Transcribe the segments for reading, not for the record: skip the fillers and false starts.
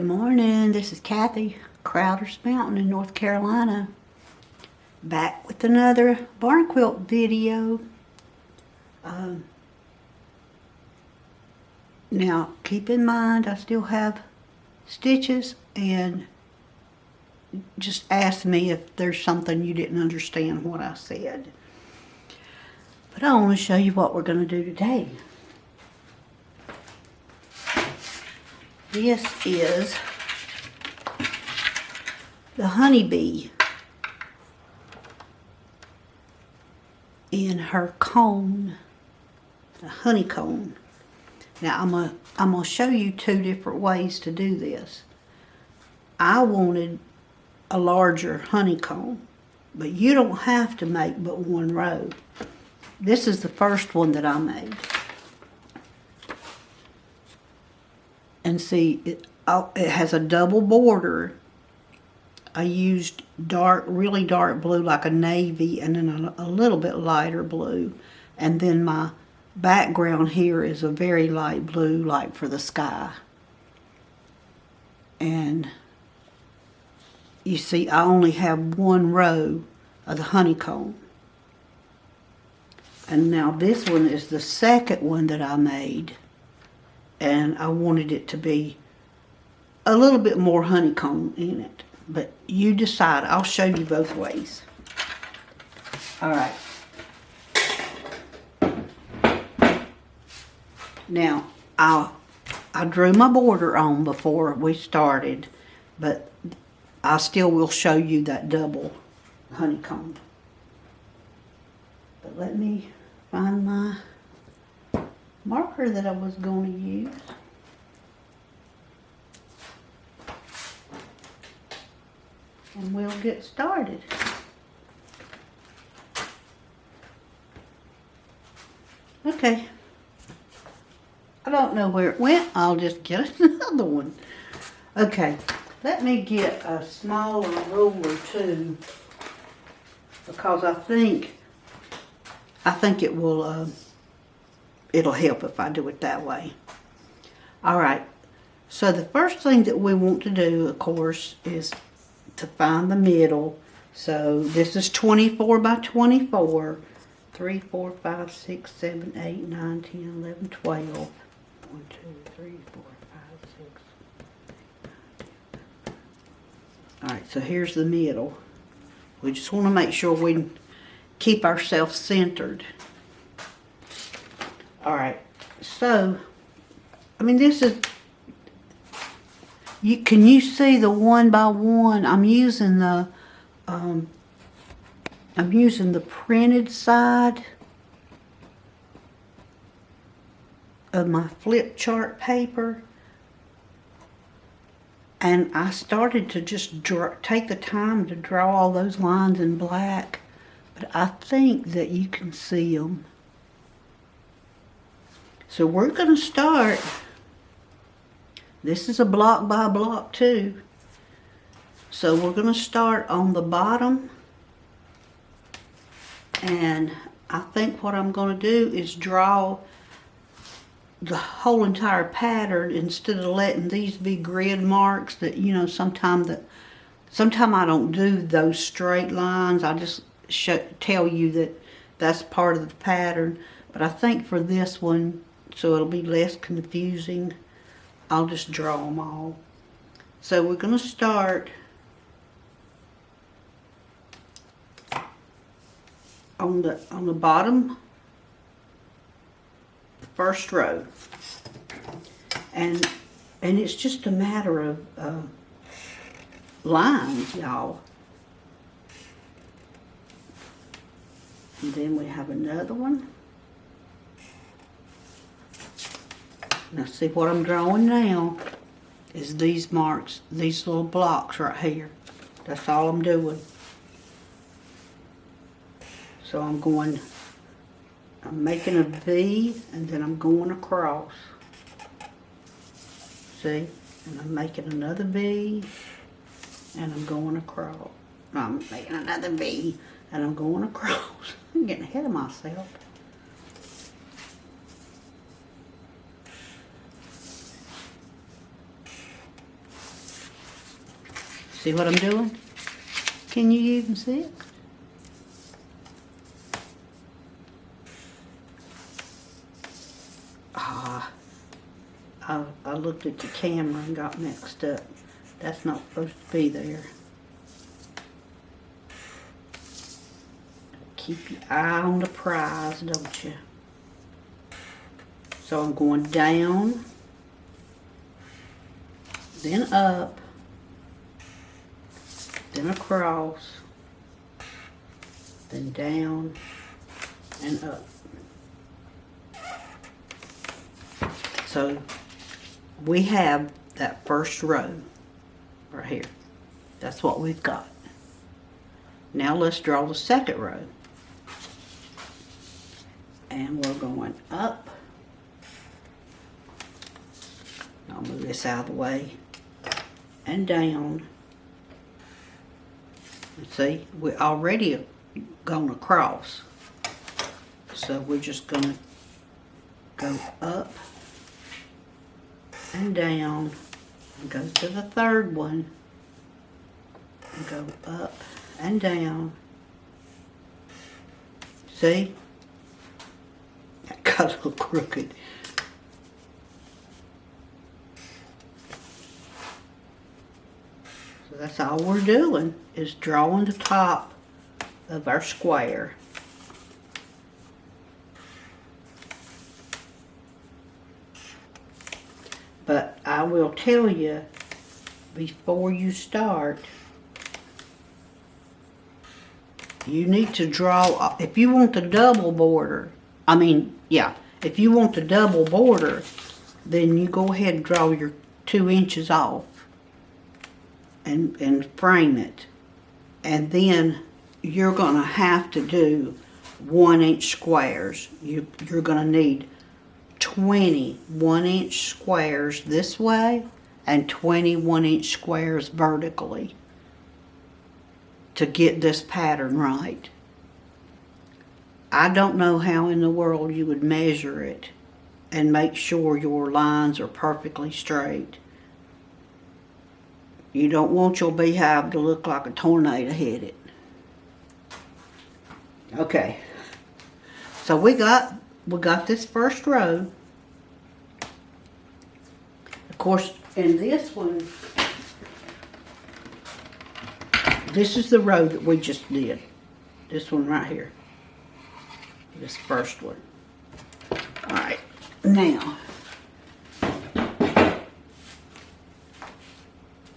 morning, this is Kathy, Crowder's Mountain in North Carolina. Back with another barn quilt video. Now keep in mind I still have stitches, and just ask me if there's something you didn't understand what I said. But I want to show you what we're going to do today. This is the honeybee in her cone, the honeycomb. Now I'm gonna show you two different ways to do this. I wanted a larger honeycomb, but you don't have to make but one row. This is the first one that I made. And see, it has a double border. I used really dark blue, like a navy, and then a little bit lighter blue. And then my background here is a very light blue, like for the sky. And you see, I only have one row of the honeycomb. And now this one is the second one that I made. And I wanted it to be a little bit more honeycomb in it. But you decide. I'll show you both ways. All right. Now, I drew my border on before we started, but I still will show you that double honeycomb. But let me find my marker that I was going to use. And we'll get started. Okay. I don't know where it went. I'll just get another one. Okay. Let me get a smaller ruler too, because I think it will it'll help if I do it that way. All right. So the first thing that we want to do, of course, is to find the middle. So this is 24 by 24. 3, 4, 5, 6, 7, 8, 9, 10, 11, 12. 1, 2, 3, 4, 5, 6. All right, so here's the middle. We just want to make sure we keep ourselves centered. All right, so, I mean, this is, can you see the one by one? I'm using the printed side of my flip chart paper, and I started to just take the time to draw all those lines in black, but I think that you can see them. So we're going to start. This is a block by block too. So we're going to start on the bottom. And I think what I'm going to do is draw the whole entire pattern instead of letting these be grid marks that, you know, sometimes I don't do those straight lines. I just tell you that that's part of the pattern. But I think for this one, so it'll be less confusing, I'll just draw them all. So we're going to start on the bottom, the first row, and it's just a matter of lines, y'all. And then we have another one. Now see, what I'm drawing now is these marks, these little blocks right here. That's all I'm doing. So I'm making a V, and then I'm going across. See? And I'm making another V, and I'm going across. No, I'm making another V, and I'm going across. I'm getting ahead of myself. See what I'm doing? Can you even see it? I looked at the camera and got mixed up. That's not supposed to be there. Keep your eye on the prize, don't you? So I'm going down, then up, then across, then down and up. So we have that first row right here. That's what we've got. Now let's draw the second row. And we're going up. I'll move this out of the way. And down. And see, we're already gone across. So we're just going to go up and down and go to the third one and go up and down. See? That got a little crooked. So that's all we're doing is drawing the top of our square. But I will tell you, before you start, you need to draw, if you want the double border, if you want the double border, then you go ahead and draw your 2 inches off and frame it. And then you're going to have to do 1 inch squares. You're going to need 20 1-inch squares this way and 20 1-inch squares vertically to get this pattern right. I don't know how in the world you would measure it and make sure your lines are perfectly straight. You don't want your beehive to look like a tornado hit it. Okay, so we got this first row. Of course, in this one, this is the row that we just did. This one right here. This first one. Alright, now,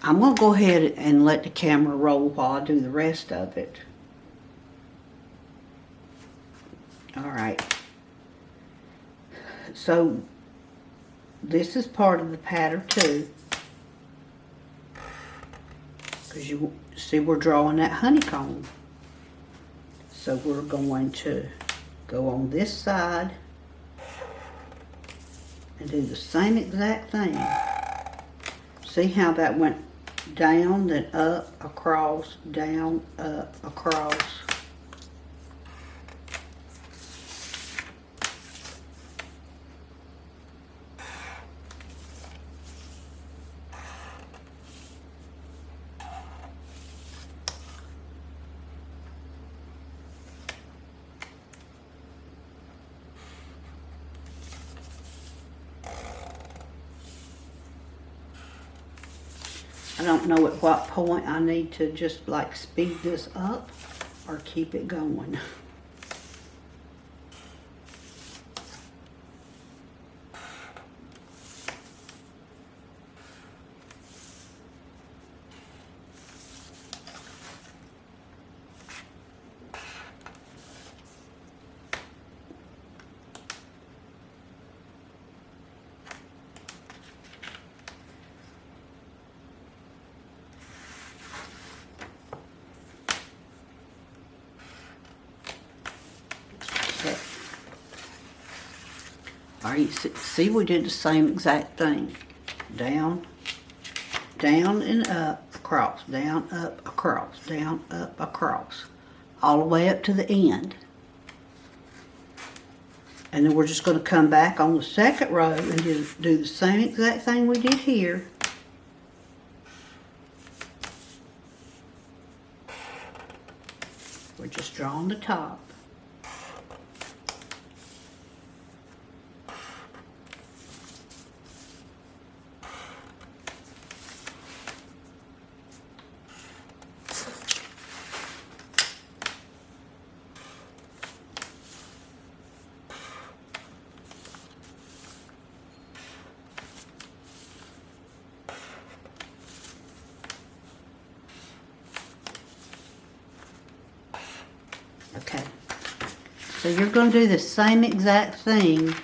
I'm going to go ahead and let the camera roll while I do the rest of it. Alright. So, this is part of the pattern too. Because you see we're drawing that honeycomb. So we're going to go on this side and do the same exact thing. See how that went down, then up, across, down, up, across. I don't know at what point I need to just like speed this up or keep it going. Alright, see we did the same exact thing. Down, down and up, across, down, up, across, down, up, across. All the way up to the end. And then we're just going to come back on the second row and do the same exact thing we did here. Just draw on the top. Okay, so you're going to do the same exact thing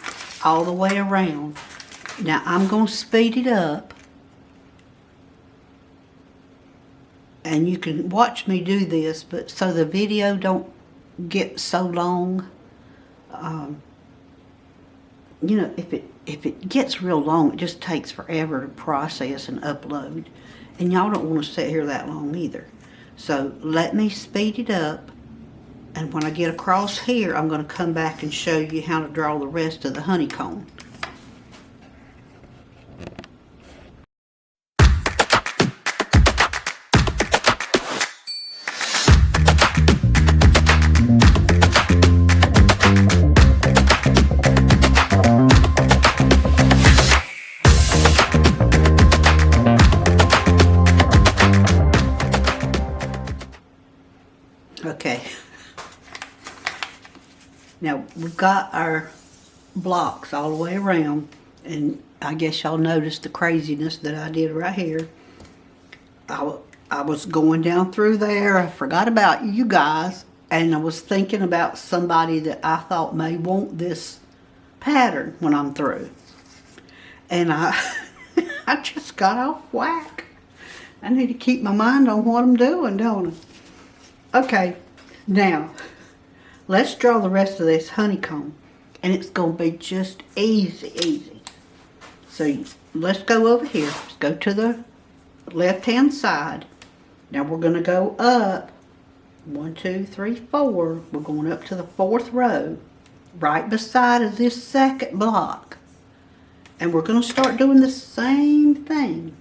all the way around. Now I'm going to speed it up, and you can watch me do this, but so the video don't get so long. You know, if it gets real long, it just takes forever to process and upload, and y'all don't want to sit here that long either. So let me speed it up. And when I get across here, I'm going to come back and show you how to draw the rest of the honeycomb. Okay. Now, we've got our blocks all the way around, and I guess y'all noticed the craziness that I did right here. I was going down through there. I forgot about you guys, and I was thinking about somebody that I thought may want this pattern when I'm through. And I just got off whack. I need to keep my mind on what I'm doing, don't I? Okay, now let's draw the rest of this honeycomb, and it's going to be just easy. So let's go over here. Let's go to the left-hand side. Now we're going to go up 1, 2, 3, 4. We're going up to the 4th row, right beside of this second block. And we're going to start doing the same thing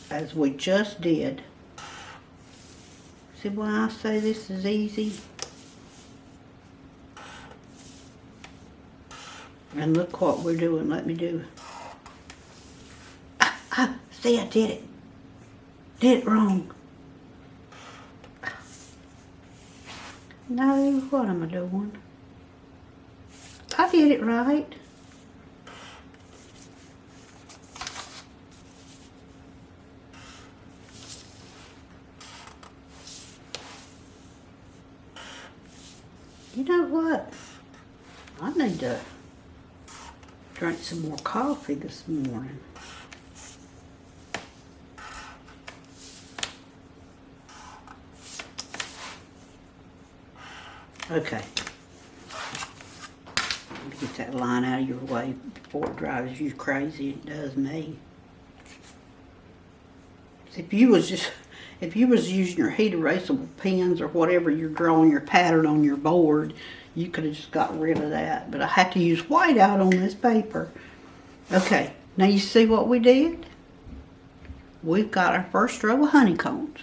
as we just did. See why I say this is easy? And look what we're doing. Let me do. See, I did it. Did it wrong. No, what am I doing? I did it right. You know what? I need to drink some more coffee this morning. Okay. Let me get that line out of your way before it drives you crazy. It does me. If you was using your heat erasable pens or whatever you're drawing your pattern on your board, you could have just got rid of that. But I had to use white out on this paper. Okay, now you see what we did? We've got our first row of honeycombs.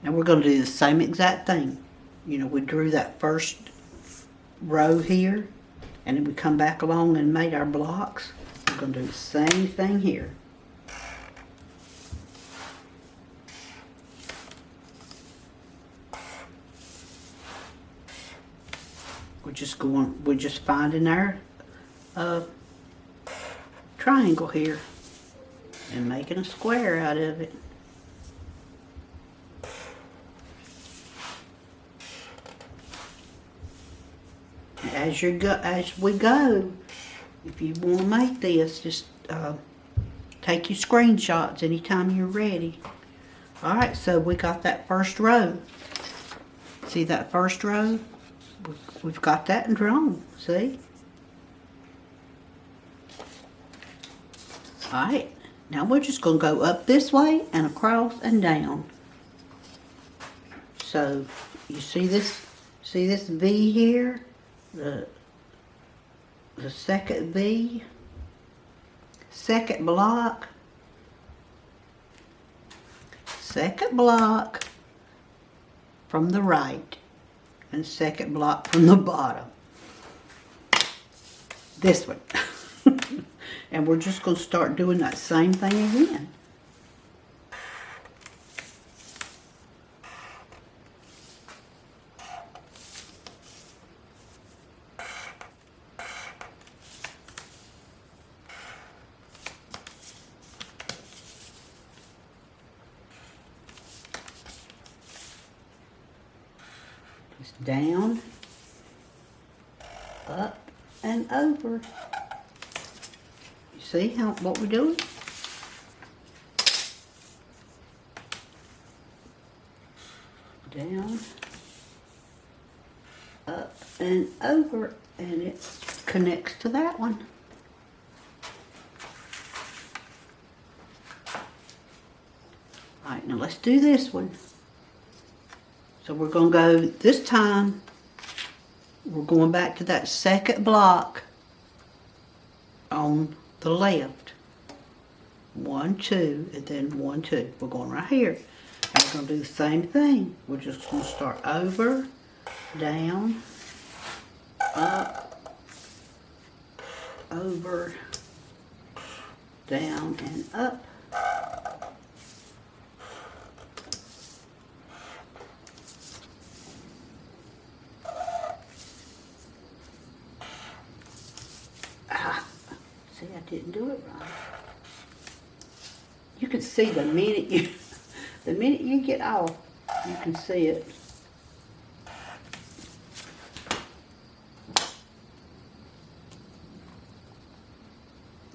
Now we're going to do the same exact thing. You know, we drew that first row here, and then we come back along and made our blocks. We're going to do the same thing here. We're just finding our triangle here and making a square out of it. As we go, if you want to make this, just take your screenshots anytime you're ready. All right, so we got that first row. See that first row? We've got that drawn. See? All right, now we're just going to go up this way and across and down. So you see this V here? The second V, second block, second block from the right and second block from the bottom. This one. And we're just going to start doing that same thing again. Just down, up, and over. You see what we're doing? Down, up, and over, and it connects to that one. Alright, now let's do this one. So we're going to go, this time, we're going back to that second block on the left. 1, 2, and then 1, 2. We're going right here. And we're going to do the same thing. We're just going to start over, down, up, over, down, and up. See, I didn't do it right. You can see the minute you get off, you can see it.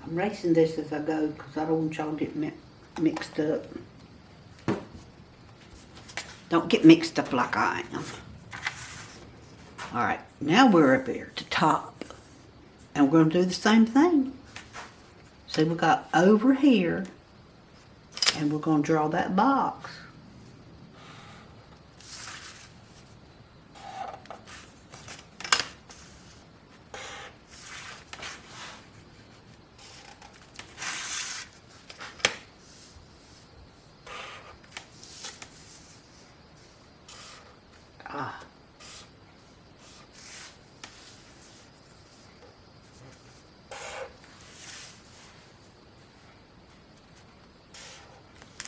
I'm racing this as I go because I don't want y'all to get mixed up. Don't get mixed up like I am. Alright, now we're up here at the top. And we're going to do the same thing. See, we got over here, and we're going to draw that box.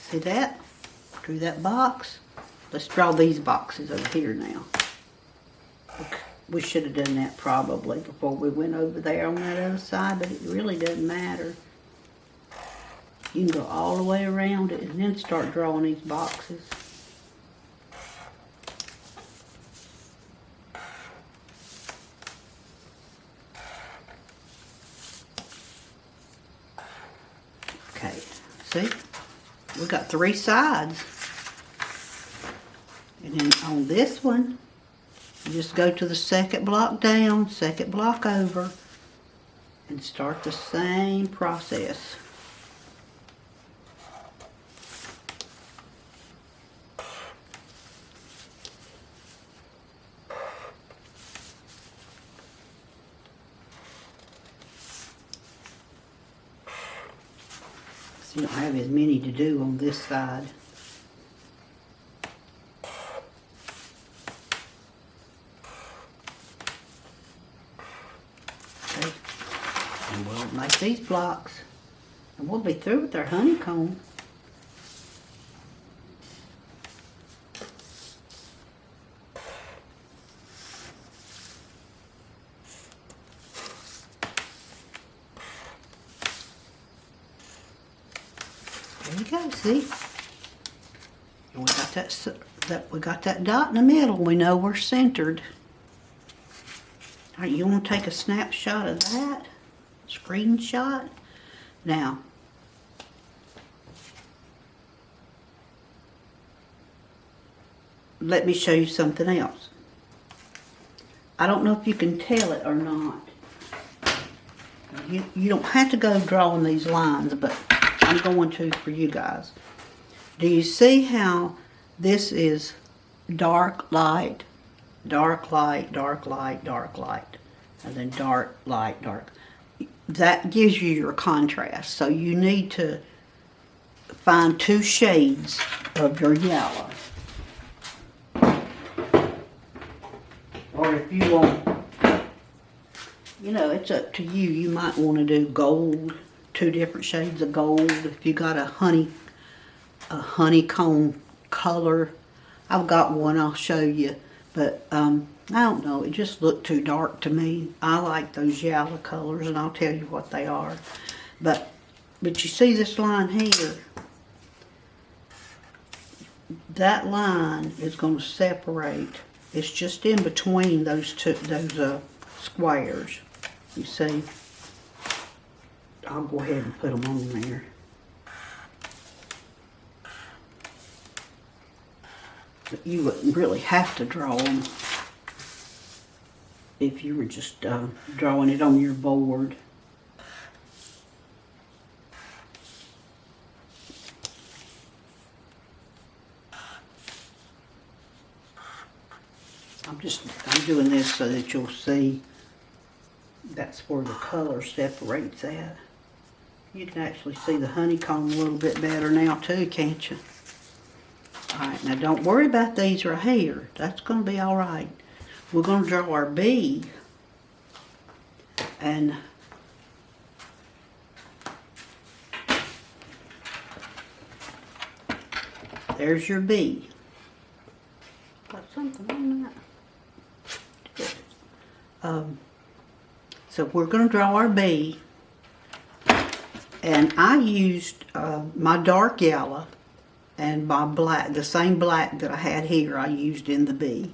See that? Drew that box. Let's draw these boxes over here now. Okay. We should have done that probably before we went over there on that other side, but it really doesn't matter. You can go all the way around it and then start drawing these boxes. Okay, see? We got 3 sides. And then on this one, you just go to the second block down, second block over, and start the same process. So you don't have as many to do on this side. Okay. And we'll make these blocks. And we'll be through with our honeycomb. There you go, see? And we got that dot in the middle. We know we're centered. All right, you want to take a snapshot of that? Screenshot? Now, let me show you something else. I don't know if you can tell it or not. You don't have to go drawing these lines, but I'm going to for you guys. Do you see how this is dark, light, dark, light, dark, light, dark, light, and then dark, light, dark? That gives you your contrast. So you need to find 2 shades of your yellow. Or if you want, you know, it's up to you. You might want to do gold, 2 different shades of gold. If you got a honeycomb color, I've got one I'll show you. But I don't know, it just looked too dark to me. I like those yellow colors, and I'll tell you what they are. But you see this line here? That line is going to separate. It's just in between those squares. You see? I'll go ahead and put them on there. But you wouldn't really have to draw them if you were just drawing it on your board. I'm doing this so that you'll see that's where the color separates at. You can actually see the honeycomb a little bit better now too, can't you? Alright, now don't worry about these right here. That's going to be alright. We're going to draw our bee. And there's your bee. Got something on that. So we're going to draw our bee. And I used my dark yellow and my black, the same black that I had here, I used in the bee.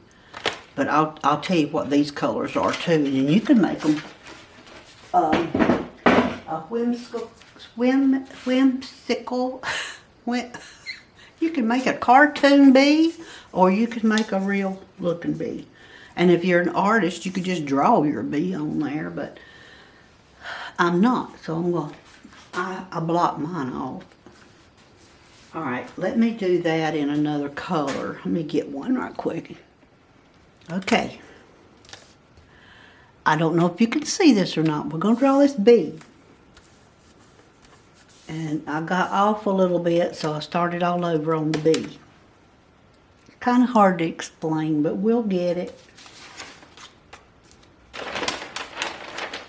But I'll tell you what these colors are too, and you can make them a whimsical. You can make a cartoon bee, or you can make a real looking bee. And if you're an artist, you could just draw your bee on there, but I'm not, so I block mine off. Alright, let me do that in another color. Let me get one right quick. Okay. I don't know if you can see this or not. We're going to draw this bee. And I got off a little bit, so I started all over on the bee. It's kind of hard to explain, but we'll get it.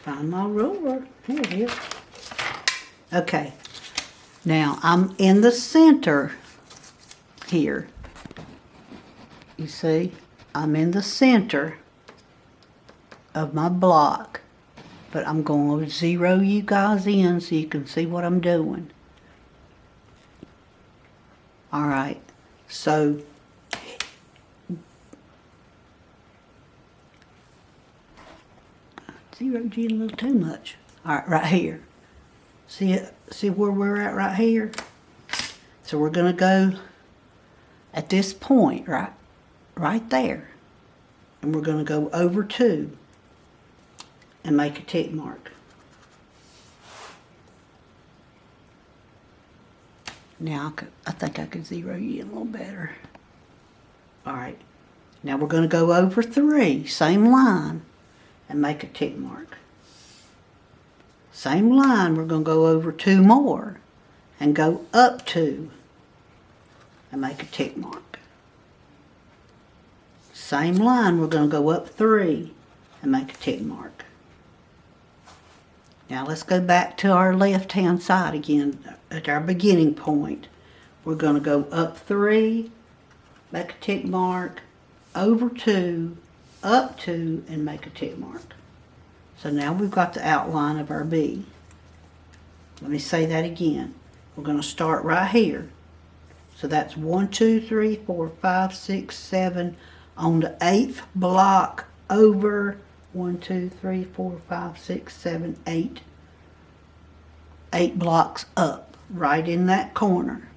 Find my ruler. Here it is. Okay. Now, I'm in the center here. You see? I'm in the center of my block. But I'm going to zero you guys in so you can see what I'm doing. Alright. So, zeroed you in a little too much. Alright, right here. See where we're at right here? So we're going to go at this point, right there. And we're going to go over 2 and make a tick mark. Now I think I could zero you in a little better. Alright. Now we're going to go over 3, same line, and make a tick mark. Same line, we're going to go over 2 more and go up 2 and make a tick mark. Same line, we're going to go up 3 and make a tick mark. Now let's go back to our left-hand side again at our beginning point. We're going to go up 3, make a tick mark, over 2, up 2, and make a tick mark. So now we've got the outline of our bee. Let me say that again. We're going to start right here. So that's 1, 2, 3, 4, 5, 6, 7 on the 8th block over 1, 2, 3, 4, 5, 6, 7, 8. 8 blocks up, right in that corner.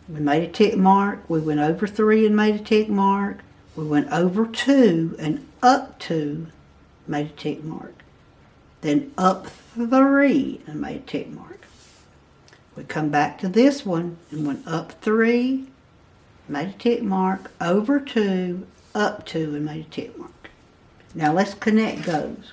We made a tick mark. We went over 3 and made a tick mark. We went over 2 and up 2, made a tick mark. Then up 3 and made a tick mark. We come back to this one and went up 3, made a tick mark, over 2, up 2, and made a tick mark. Now let's connect those.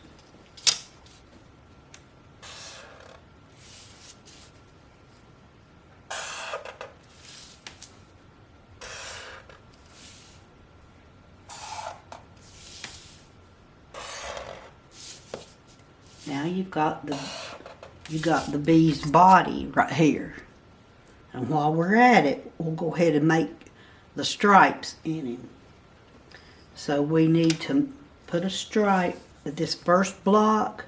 now you've got the bee's body right here. And while we're at it, we'll go ahead and make the stripes in him. So we need to put a stripe at this first block.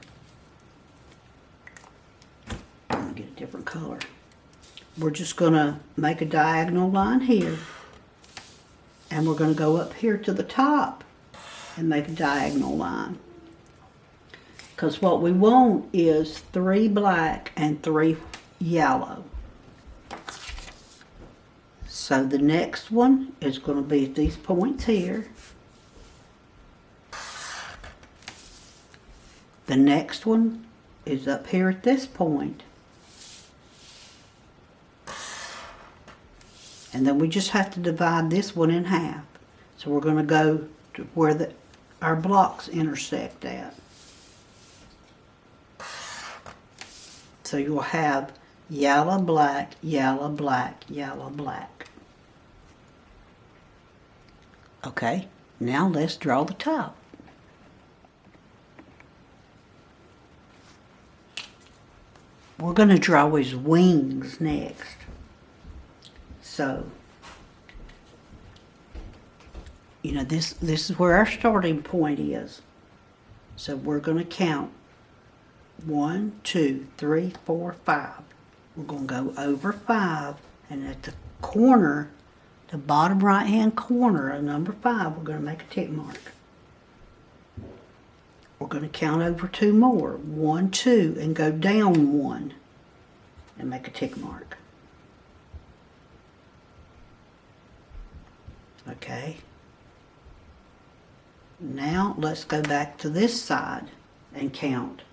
I'm gonna get a different color. We're just gonna make a diagonal line here. And we're gonna go up here to the top and make a diagonal line. Because what we want is 3 black and 3 yellow. So the next one is going to be at these points here. The next one is up here at this point. And then we just have to divide this one in half. So we're going to go to where our blocks intersect at. So you'll have yellow, black, yellow, black, yellow, black. Okay, now let's draw the top. We're going to draw his wings next. So, you know, this is where our starting point is. So we're going to count 1, 2, 3, 4, 5. We're going to go over 5, and at the corner, the bottom right hand corner of number 5, we're going to make a tick mark. We're going to count over 2 more. 1, 2, and go down 1 and make a tick mark. Okay. Now let's go back to this side and count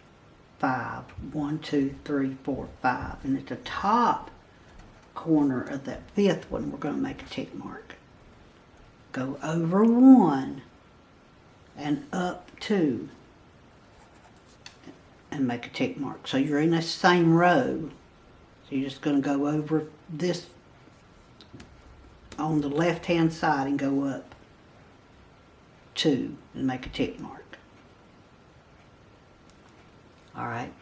5. 1, 2, 3, 4, 5. And at the top corner of that 5th one, we're going to make a tick mark. Go over 1 and up 2 and make a tick mark. So you're in the same row. So you're just going to go over this on the left hand side and go up 2 and make a tick mark. Alright.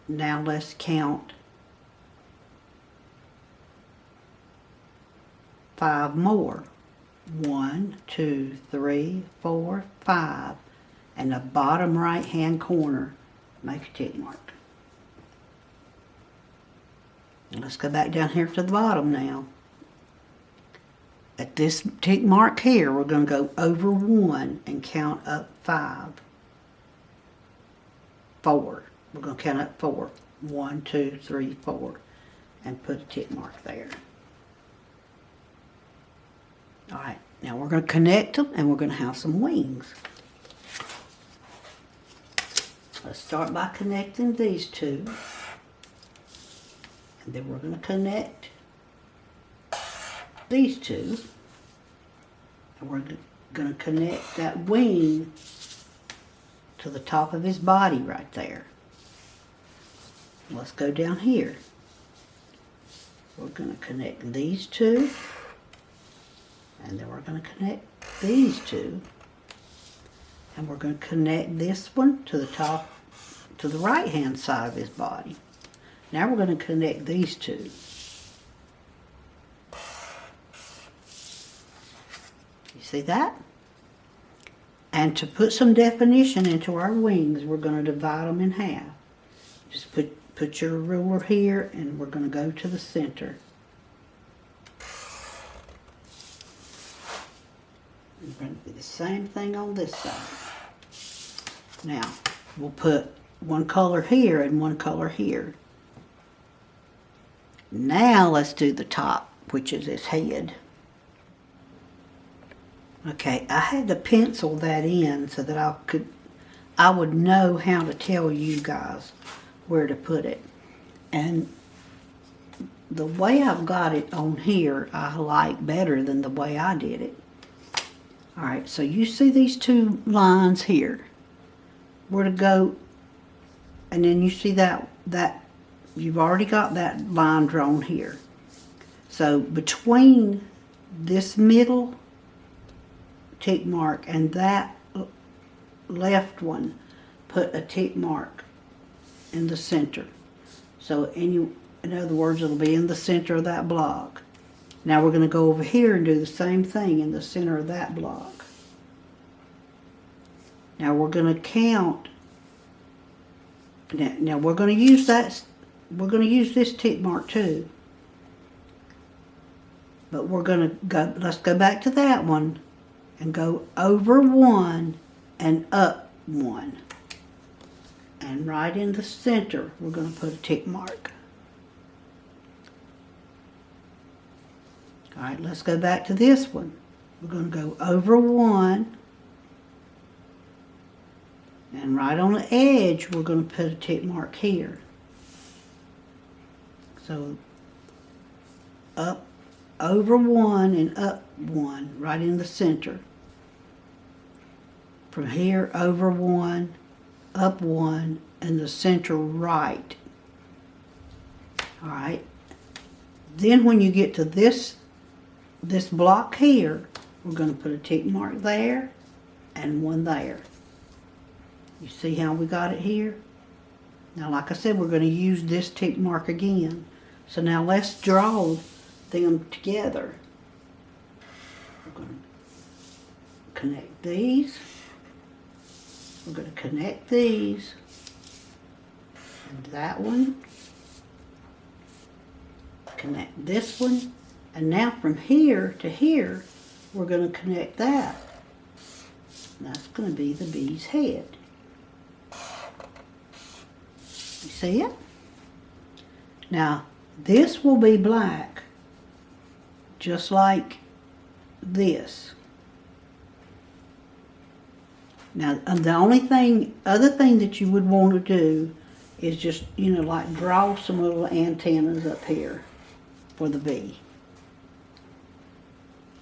Now let's count 5 more. 1, 2, 3, 4, 5. And the bottom right hand corner, make a tick mark. And let's go back down here to the bottom now. At this tick mark here, we're going to go over 1 and count up 5. 4. We're going to count up 4. 1, 2, 3, 4. And put a tick mark there. Alright, now we're going to connect them and we're going to have some wings. Let's start by connecting these two. And then we're going to connect these two. And we're going to connect that wing to the top of his body right there. Let's go down here. We're going to connect these two. And then we're going to connect these two. And we're going to connect this one to the top, to the right hand side of his body. Now we're going to connect these two. You see that? And to put some definition into our wings, we're going to divide them in half. Just put your ruler here and we're going to go to the center. We're going to do the same thing on this side. Now, we'll put one color here and one color here. Now let's do the top, which is his head. Okay, I had to pencil that in so that I would know how to tell you guys where to put it. And the way I've got it on here, I like better than the way I did it. Alright, so you see these two lines here. Where to go, and then you see that you've already got that line drawn here. So between this middle tick mark and that left one, put a tick mark in the center. So in other words, it'll be in the center of that block. Now we're going to go over here and do the same thing in the center of that block. Now we're going to count. Now we're going to use that. We're going to use this tick mark too. But we're going to go. Let's go back to that one and go over one and up one. And right in the center, we're going to put a tick mark. All right, let's go back to this one. We're going to go over one. And right on the edge, we're going to put a tick mark here. So, up, over one and up one, right in the center. From here, over one, up one, and the center right. All right. Then when you get to this block here, we're going to put a tick mark there and one there. You see how we got it here? Now, like I said, we're going to use this tick mark again. So now let's draw them together. We're going to connect these. We're going to connect these. And that one. Connect this one. And now from here to here, we're going to connect that. And that's going to be the bee's head. You see it? Now, this will be black, just like this. Now, the other thing that you would want to do is just, like draw some little antennas up here for the bee.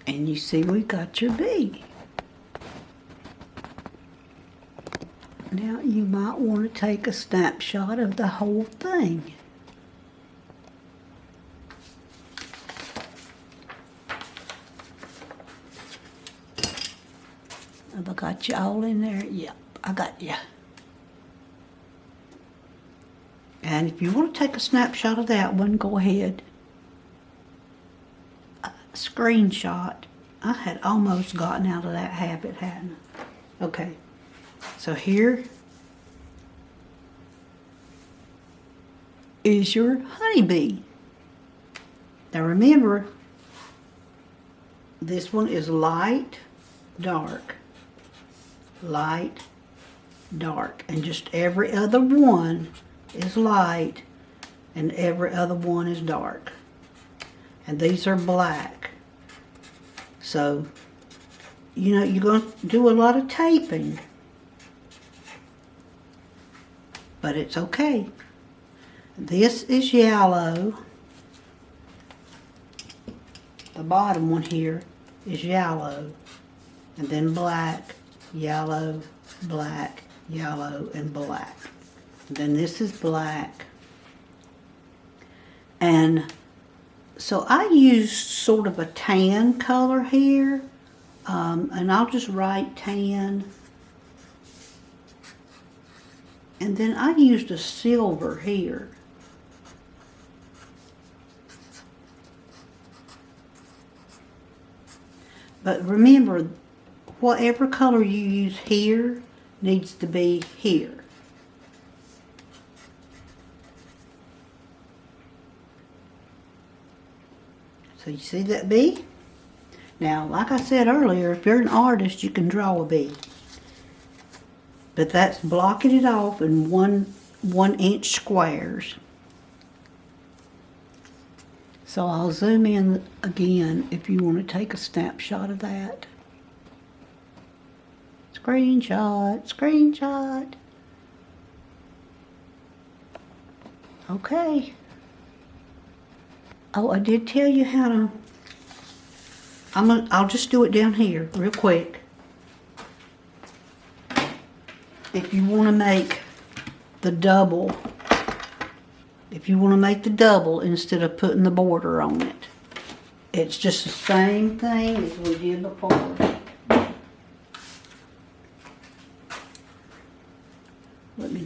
And you see we got your bee. Now you might want to take a snapshot of the whole thing. Have I got you all in there? Yep, I got you. And if you want to take a snapshot of that one, go ahead. Screenshot. I had almost gotten out of that habit, hadn't I? Okay. So here is your honeybee. Now remember, this one is light, dark, light, dark, and just every other one is light and every other one is dark. And these are black. So, you're going to do a lot of taping. But it's okay. This is yellow. The bottom one here is yellow. And then black, yellow, black, yellow, and black. And then this is black. And so I use sort of a tan color here. And I'll just write tan. And then I used a silver here. But remember, whatever color you use here needs to be here. So you see that bee? Now, like I said earlier, if you're an artist, you can draw a bee. But that's blocking it off in 1 inch squares. So I'll zoom in again if you want to take a snapshot of that. Screenshot, screenshot. Okay. Oh, I did tell you how to. I'll just do it down here real quick. If you want to make the double, instead of putting the border on it, it's just the same thing as we did before.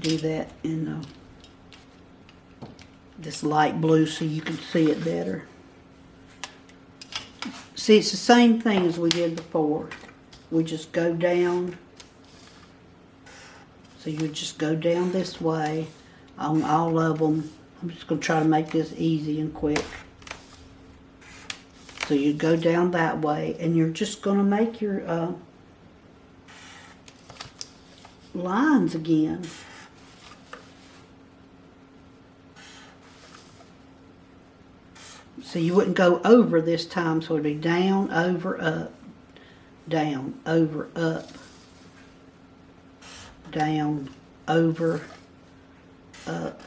do that in this light blue so you can see it better. See, it's the same thing as we did before. We just go down. So you just go down this way on all of them. I'm just going to try to make this easy and quick. So you go down that way, and you're just going to make your lines again. So you wouldn't go over this time, so it'd be down, over, up, down, over, up, down, over, up.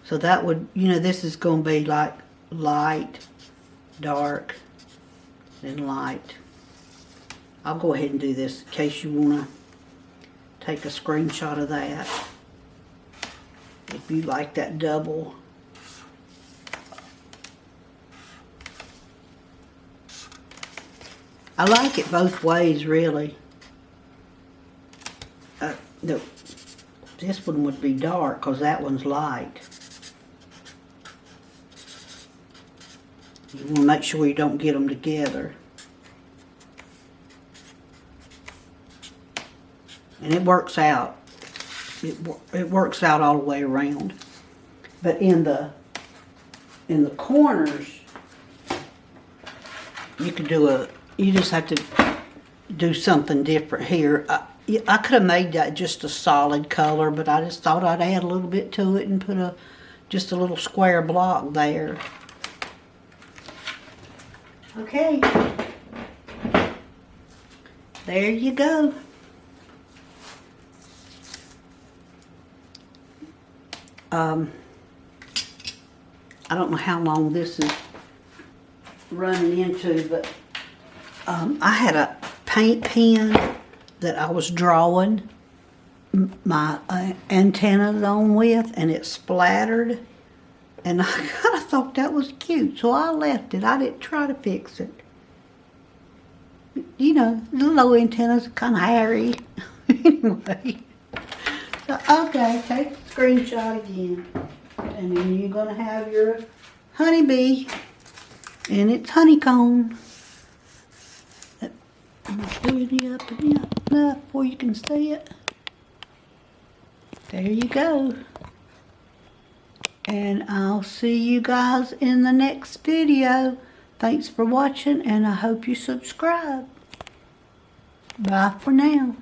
So that would, you know, this is going to be like light, dark, then light. I'll go ahead and do this in case you want to take a screenshot of that. If you like that double. I like it both ways, really. This one would be dark because that one's light. You want to make sure you don't get them together. And it works out. It works out all the way around. But in the corners, you could do you just have to do something different here. I could have made that just a solid color, but I just thought I'd add a little bit to it and put just a little square block there. Okay. There you go. I don't know how long this is running into, but I had a paint pen that I was drawing my antennas on with, and it splattered, and I kind of thought that was cute, so I left it. I didn't try to fix it. You know, the little antennas are kind of hairy. Anyway, so, okay, take the screenshot again, and then you're going to have your honeybee, and it's honeycomb. I'm doing it up and up enough before you can see it. There you go. And I'll see you guys in the next video. Thanks for watching, and I hope you subscribe. Bye for now.